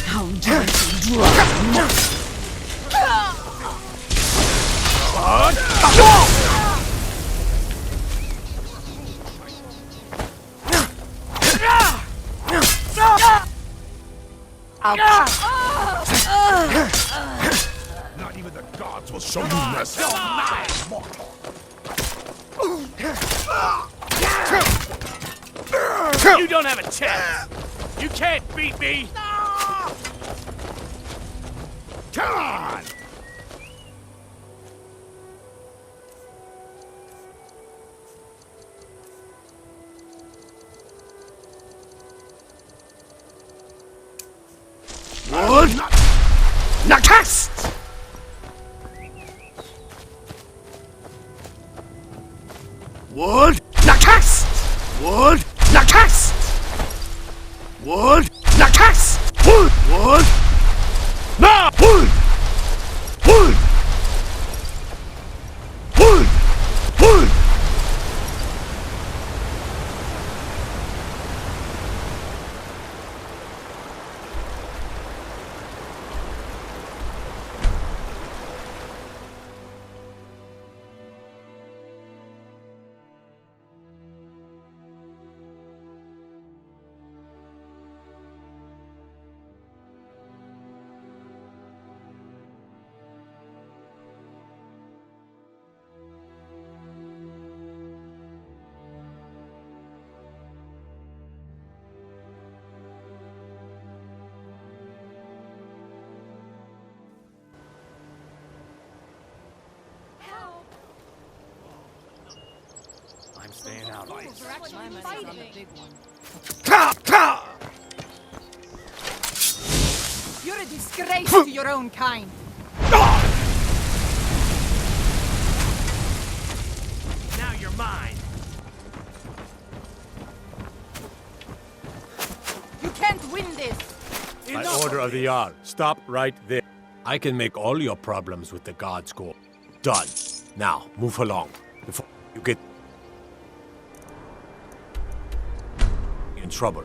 How gentle drop. Not even the gods will show you mercy. You don't have a chance! You can't beat me! Come on! Wood Nakast! Wood Nakast! Wood Nakast! Wood Nakast! Wood! No! Wood! Wood! Wood! Wood! I'm staying out. You're a disgrace to your own kind. Now you're mine. You can't win this. By order of the Jarl, stop right there. I can make all your problems with the gods go. Done. Now, move along. Before you get in trouble.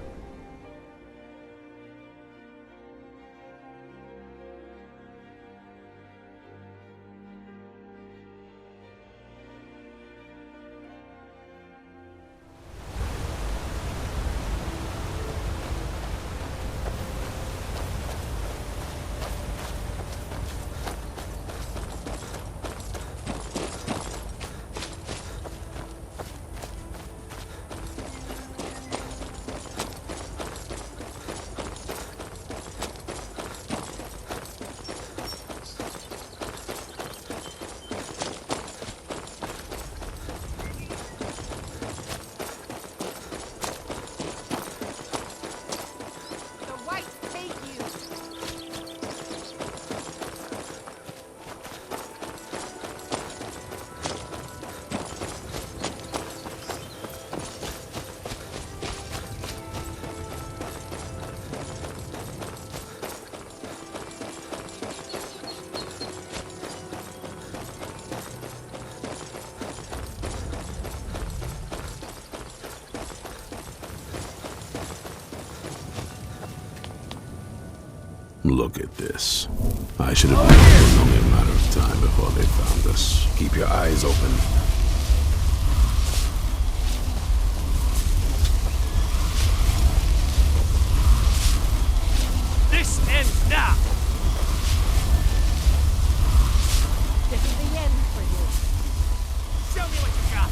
The whites take you. Look at this. I should have known it was only a matter of time before they found us. Keep your eyes open. This ends now! This is the end for you. Show me what you got!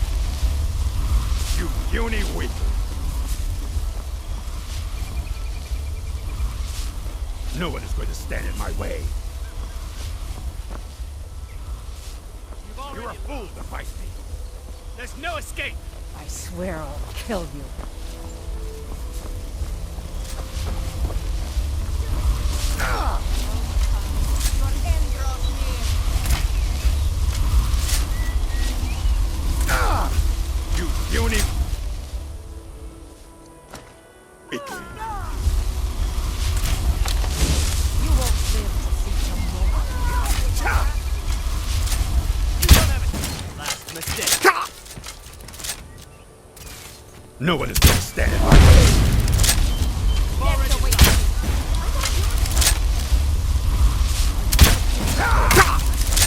You puny weak. No one is going to stand in my way. You're a fool to fight me. There's no escape! I swear I'll kill you. You puny weakling. You won't live to see tomorrow. You don't have a No one is going to stand in my way. That's the way.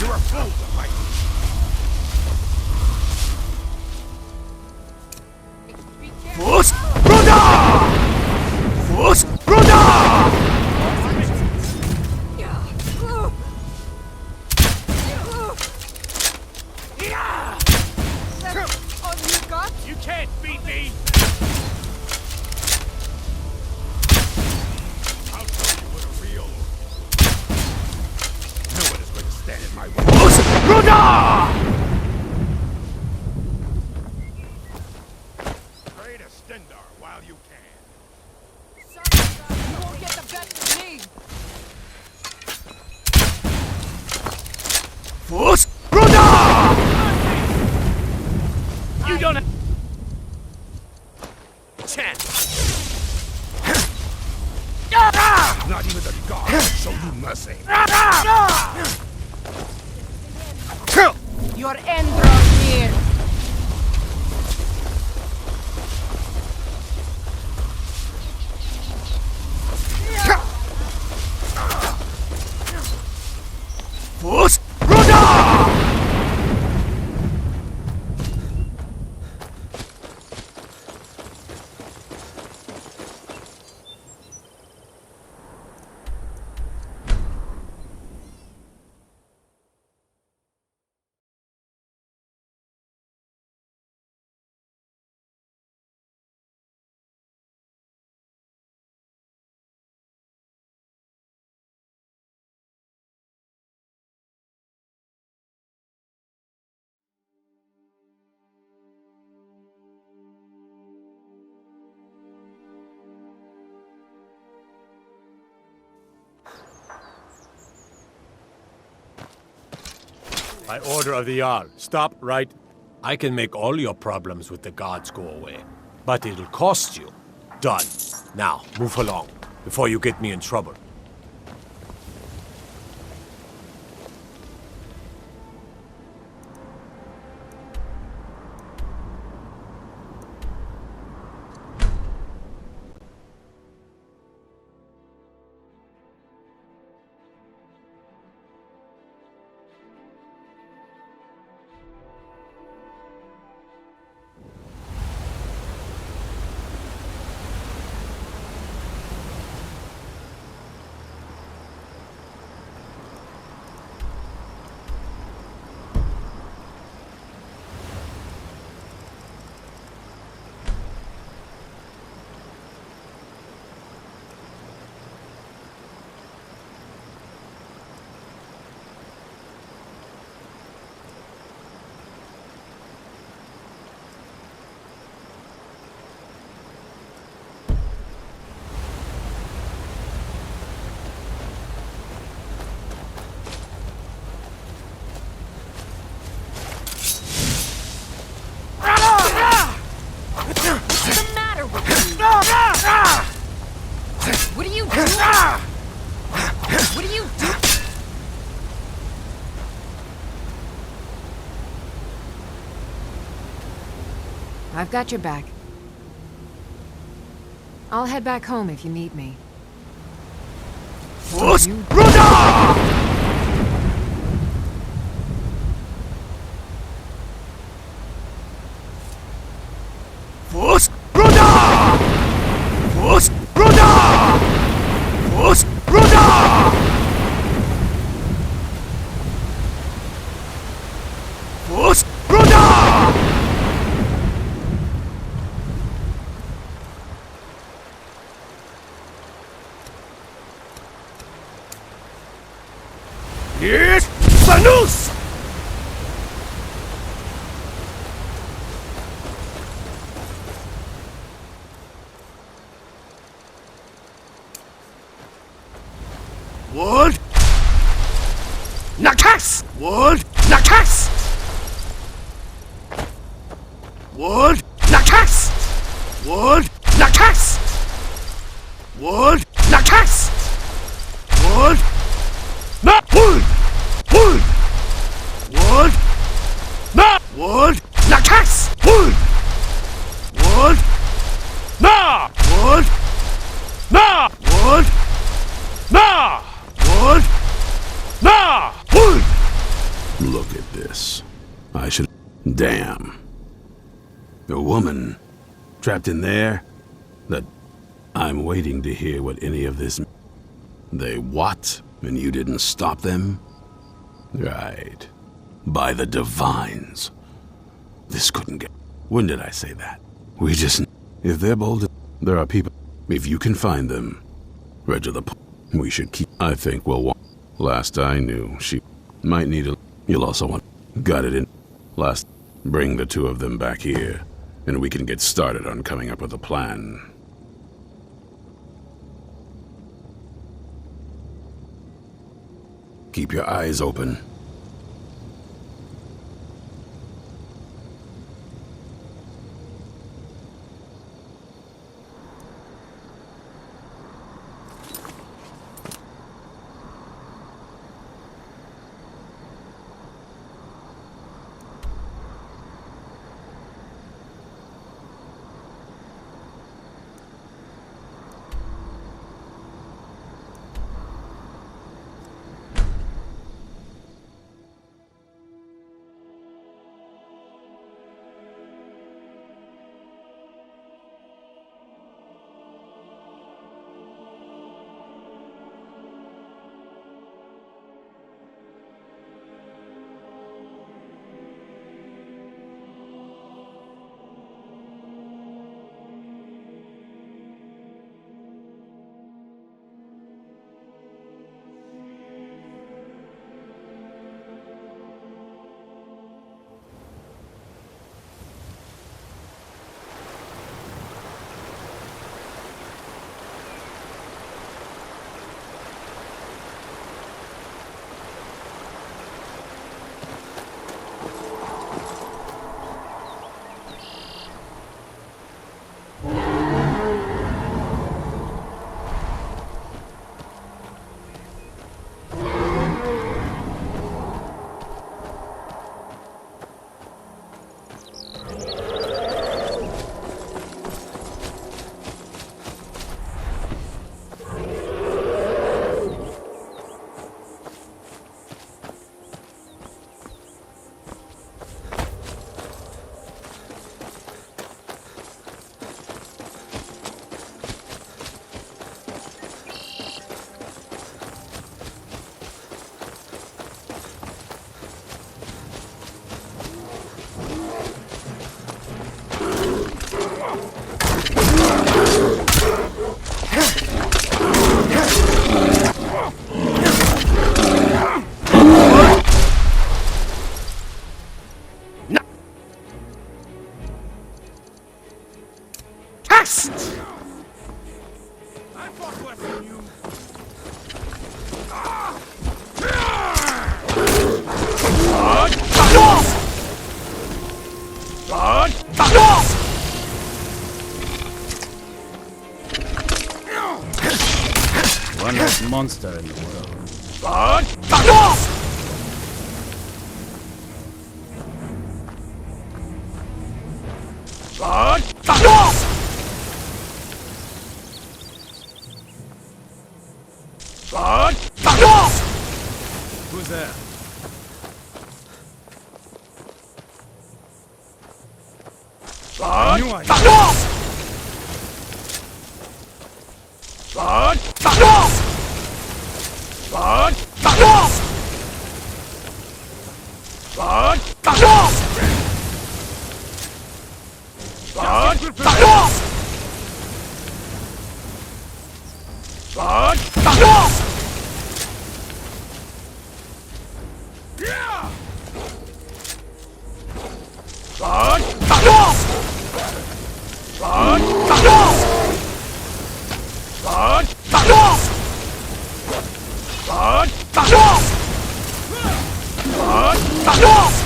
You're a fool to fight me. Be careful. Force Brother! Force Brother! That's all you got? You can't beat me! I'll show you what a real... No one is going to stand in my way. Force Brother! Pray to Stendar while you can. You won't get the best of me. Force Brother! You don't have... chance! Not even the gods show you mercy. Your end draws near. Force Brother! By order of the Jarl, stop right. I can make all your problems with the gods go away, but it'll cost you. Done. Now, move along, before you get me in trouble. What are you doing? What are you doing? I've got your back. I'll head back home if you need me. Force Brother! Force Brother! Force Brother! Force Brother! Force Brother! Yes, Sanus! World Nakas! World Nakas! World Nakas! World Nakas! World Nakas! World Not World! World! World Not World Nakas! World! World Look at this. I should... Damn. A woman trapped in there? That... I'm waiting to hear what any of this... They what? And you didn't stop them? Right. By the divines. This couldn't get... When did I say that? We just... If they're bold... There are people... If you can find them... Reg of the... We should keep... I think we'll want... Last I knew, she... Might need a... You'll also want... Got it in... Last... Bring the two of them back here, and we can get started on coming up with a plan. Keep your eyes open. I fought worse than you. One less monster in the world. Who's there? I knew I Stop!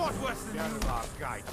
fought worse than you. Our guide.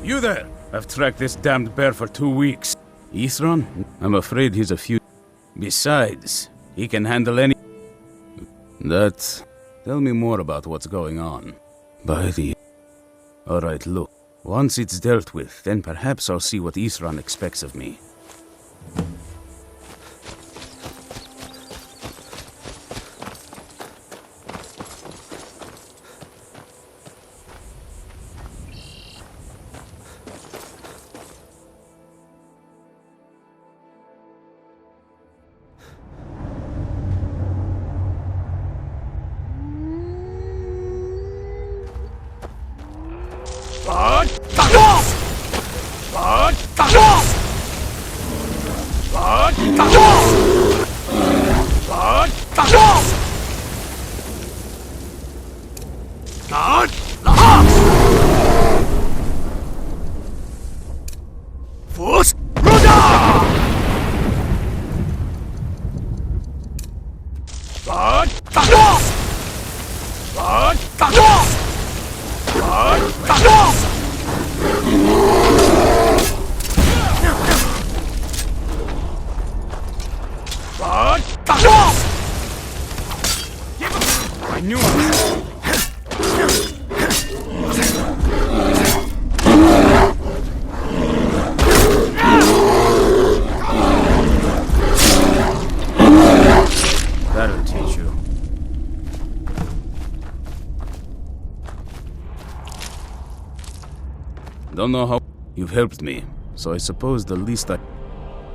You there! I've tracked this damned bear for 2 weeks. Ithron? I'm afraid he's a few... Besides, he can handle any... That... Tell me more about what's going on. By the... Alright, look. Once it's dealt with, then perhaps I'll see what Ithron expects of me. That'll teach you. Don't know how... You've helped me, so I suppose the least I...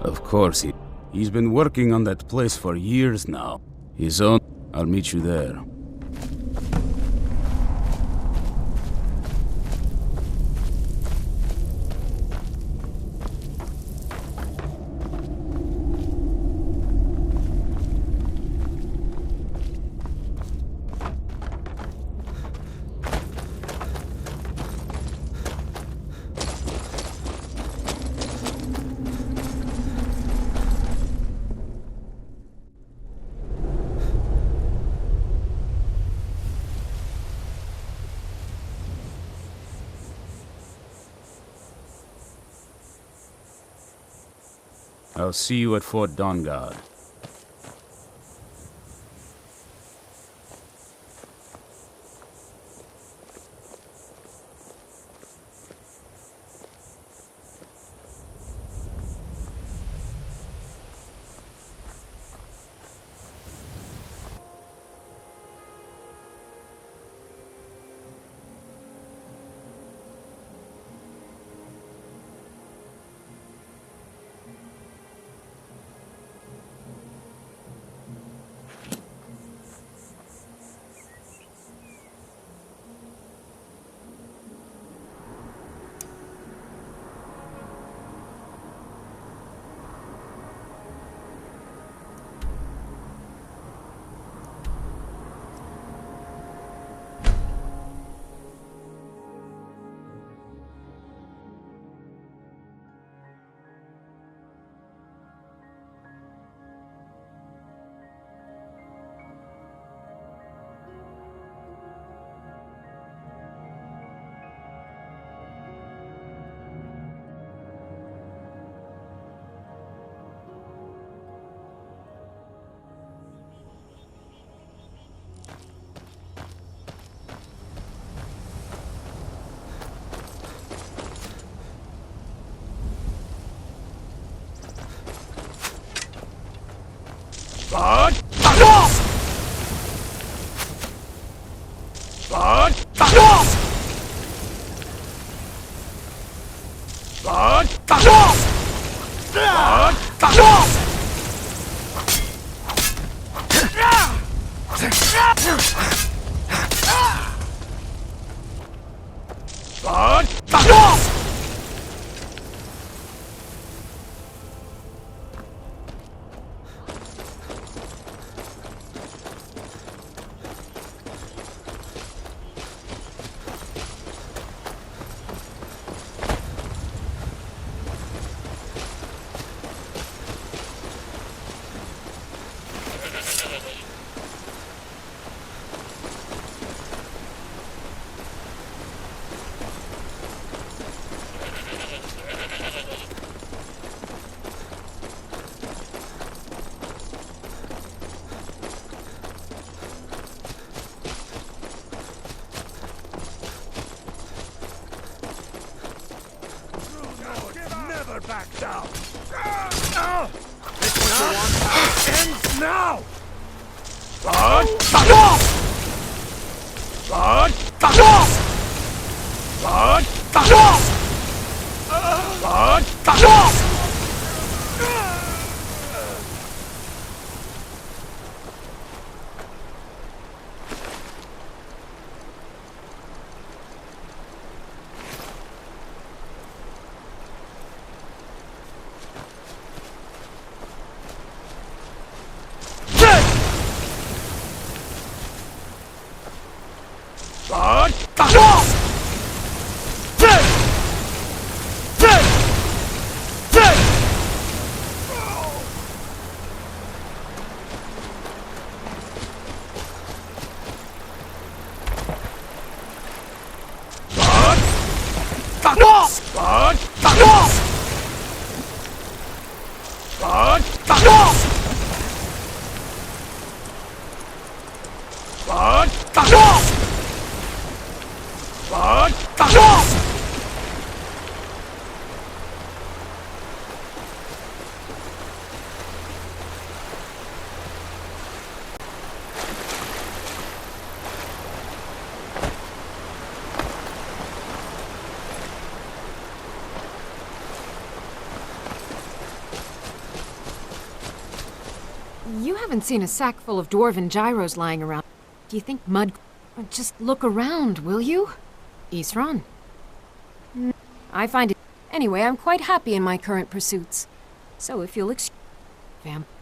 Of course, he's been working on that place for years now. His own... I'll meet you there. I'll see you at Fort Dawnguard. Never back down! This what you want ends now! You haven't seen a sack full of dwarven gyros lying around. Do you think mud... Just look around, will you? Isran. I find it... Anyway, I'm quite happy in my current pursuits. So if you'll excuse...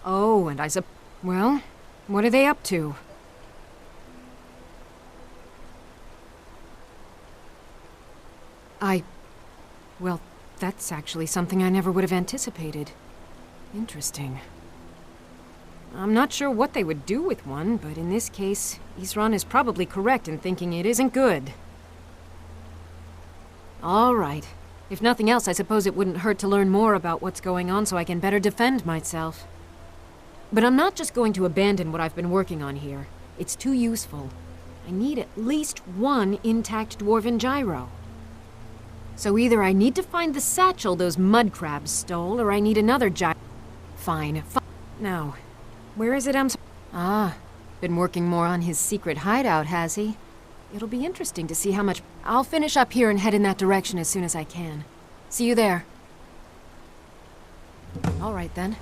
Oh, and well, what are they up to? Well, that's actually something I never would have anticipated. Interesting. I'm not sure what they would do with one, but in this case, Isran is probably correct in thinking it isn't good. All right. If nothing else, I suppose it wouldn't hurt to learn more about what's going on so I can better defend myself. But I'm not just going to abandon what I've been working on here. It's too useful. I need at least one intact dwarven gyro. So either I need to find the satchel those mud crabs stole, or I need another gyro. Fine. Now, where is it been working more on his secret hideout, has he? It'll be interesting to see how much... I'll finish up here and head in that direction as soon as I can. See you there. All right, then.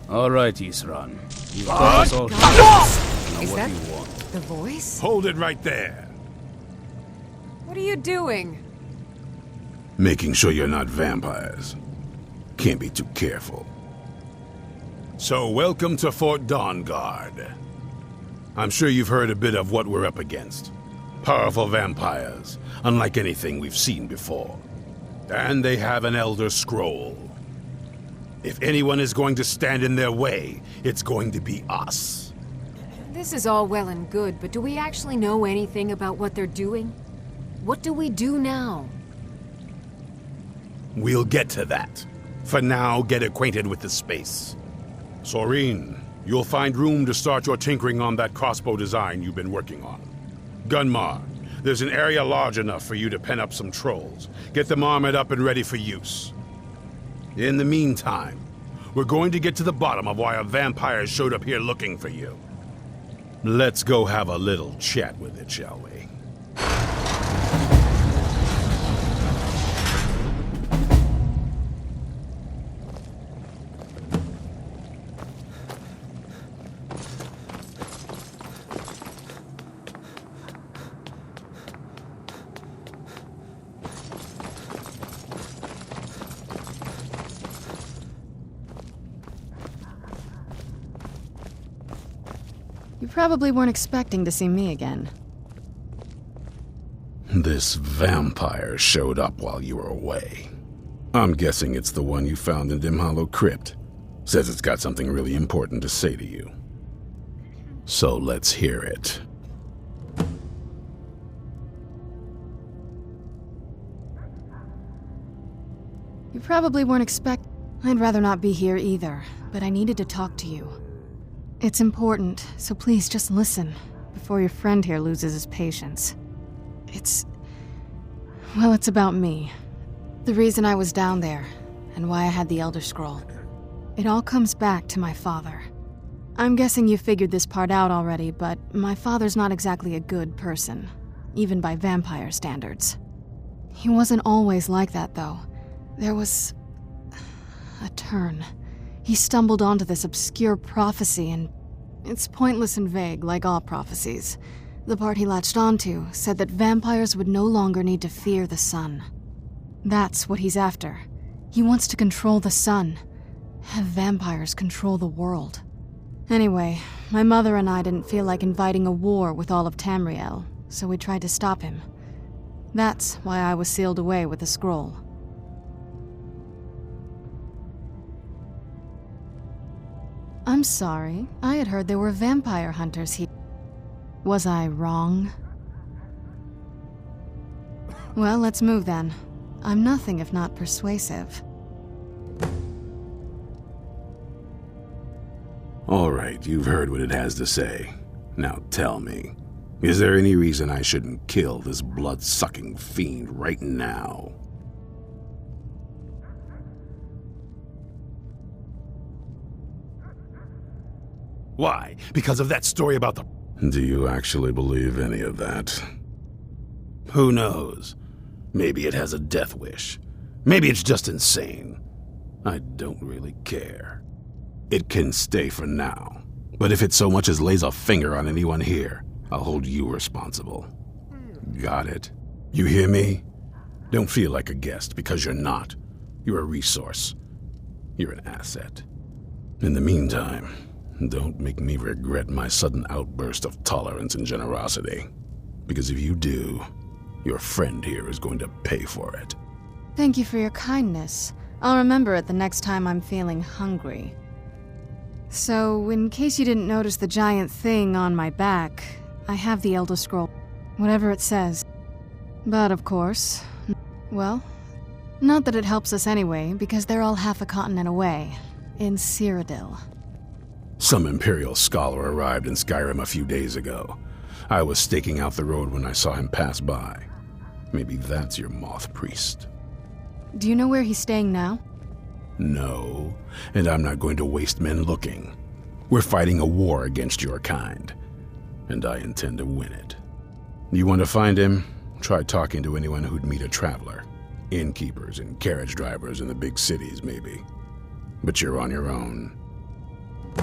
All right, Isran. You've got us all. Now Is what that do you want? the voice? Hold it right there. What are you doing? Making sure you're not vampires. Can't be too careful. So, welcome to Fort Dawnguard. I'm sure you've heard a bit of what we're up against. Powerful vampires, unlike anything we've seen before. And they have an Elder Scroll. If anyone is going to stand in their way, it's going to be us. This is all well and good, but do we actually know anything about what they're doing? What do we do now? We'll get to that. For now, get acquainted with the space. Soreen, you'll find room to start your tinkering on that crossbow design you've been working on. Gunmar, there's an area large enough for you to pen up some trolls. Get them armored up and ready for use. In the meantime, we're going to get to the bottom of why a vampire showed up here looking for you. Let's go have a little chat with it, shall we? You probably weren't expecting to see me again. This vampire showed up while you were away. I'm guessing it's the one you found in Dim Hollow Crypt. Says it's got something really important to say to you. So let's hear it. You probably weren't I'd rather not be here either, but I needed to talk to you. It's important, so please just listen, before your friend here loses his patience. It's about me. The reason I was down there, and why I had the Elder Scroll. It all comes back to my father. I'm guessing you figured this part out already, but my father's not exactly a good person, even by vampire standards. He wasn't always like that, though. There was a turn. He stumbled onto this obscure prophecy, and it's pointless and vague, like all prophecies. The part he latched onto said that vampires would no longer need to fear the sun. That's what he's after. He wants to control the sun. Have vampires control the world. Anyway, my mother and I didn't feel like inviting a war with all of Tamriel, so we tried to stop him. That's why I was sealed away with the scroll. I'm sorry. I had heard there were vampire hunters here. Was I wrong? Well, let's move then. I'm nothing if not persuasive. All right, you've heard what it has to say. Now tell me, is there any reason I shouldn't kill this blood-sucking fiend right now? Why? Because of that story about the... Do you actually believe any of that? Who knows? Maybe it has a death wish. Maybe it's just insane. I don't really care. It can stay for now. But if it so much as lays a finger on anyone here, I'll hold you responsible. Got it? You hear me? Don't feel like a guest, because you're not. You're a resource. You're an asset. In the meantime, don't make me regret my sudden outburst of tolerance and generosity. Because if you do, your friend here is going to pay for it. Thank you for your kindness. I'll remember it the next time I'm feeling hungry. So, in case you didn't notice the giant thing on my back, I have the Elder Scroll. Whatever it says. But of course, well, not that it helps us anyway, because they're all half a continent away, in Cyrodiil. Some Imperial scholar arrived in Skyrim a few days ago. I was staking out the road when I saw him pass by. Maybe that's your Moth Priest. Do you know where he's staying now? No, and I'm not going to waste men looking. We're fighting a war against your kind, and I intend to win it. You want to find him? Try talking to anyone who'd meet a traveler. Innkeepers and carriage drivers in the big cities, maybe. But you're on your own.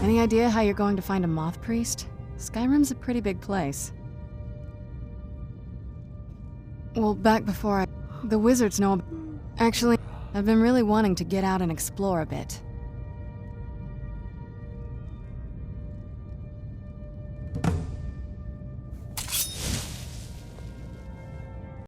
Any idea how you're going to find a moth priest? Skyrim's a pretty big place. Well, back before the wizards know. Actually, I've been really wanting to get out and explore a bit.